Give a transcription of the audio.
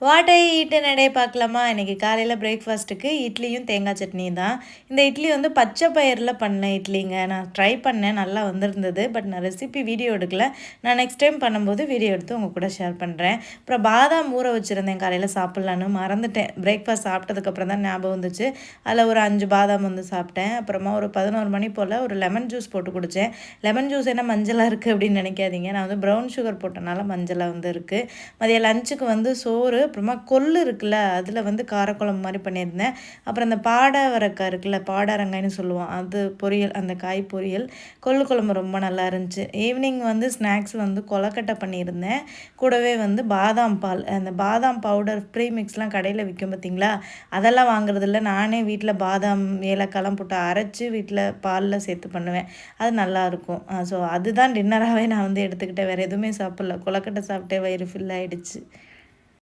What I eat நடை பார்க்கலாமா? இன்றைக்கி காலையில் பிரேக்ஃபாஸ்ட்டுக்கு இட்லியும் தேங்காய் சட்னியும் தான். இந்த இட்லி வந்து பச்சை பயிரில் பண்ண இட்லிங்க. நான் ட்ரை பண்ணேன், நல்லா வந்திருந்தது. பட் நான் ரெசிபி வீடியோ எடுக்கல. நான் நெக்ஸ்ட் டைம் பண்ணும்போது வீடியோ எடுத்து உங்கள் கூட ஷேர் பண்ணுறேன். அப்புறம் பாதாம் ஊற வச்சுருந்தேன் காலையில் சாப்பிட்லான்னு மறந்துட்டேன். பிரேக்ஃபாஸ்ட் சாப்பிட்டதுக்கப்புறம் தான் ஞாபகம் வந்துச்சு. அதில் ஒரு 5 பாதாம் வந்து சாப்பிட்டேன். அப்புறமா ஒரு 11 மணி போல் ஒரு லெமன் ஜூஸ் போட்டு குடித்தேன். லெமன் ஜூஸ் என்ன மஞ்சளாக இருக்குது அப்படின்னு நினைக்காதீங்க. நான் வந்து ப்ரௌன் சுகர் போட்டனால மஞ்சளாக வந்து இருக்குது. மதியம் லஞ்சுக்கு வந்து சோறு, அப்புறமா கொள்ளு இருக்குல்ல, அதில் வந்து காரக்குழம்பு மாதிரி பண்ணியிருந்தேன். அப்புறம் அந்த பாடாவரக்காய் இருக்குல்ல, பாடாரங்காய்னு சொல்லுவோம், அது பொரியல், அந்த காய் பொரியல். கொள்ளு குழம்பு ரொம்ப நல்லா இருந்துச்சு. ஈவினிங் வந்து ஸ்நாக்ஸ் வந்து கொலக்கட்டை பண்ணியிருந்தேன். கூடவே வந்து பாதாம் பால், அந்த பாதாம் பவுடர் ப்ரீ மிக்ஸ்லாம் கடையில் விற்கும் பார்த்தீங்களா, அதெல்லாம் வாங்குறதில்ல. நானே வீட்டில் பாதாம் ஏலக்காய்லாம் போட்டு அரைச்சி வீட்டில் பாலில் சேர்த்து பண்ணுவேன். அது நல்லாயிருக்கும். ஸோ அதுதான் டின்னராகவே நான் வந்து எடுத்துக்கிட்டேன். வேறு எதுவுமே சாப்பிடல. கொலக்கட்டை சாப்பிட்டே வயிறு ஃபில் ஆகிடுச்சு.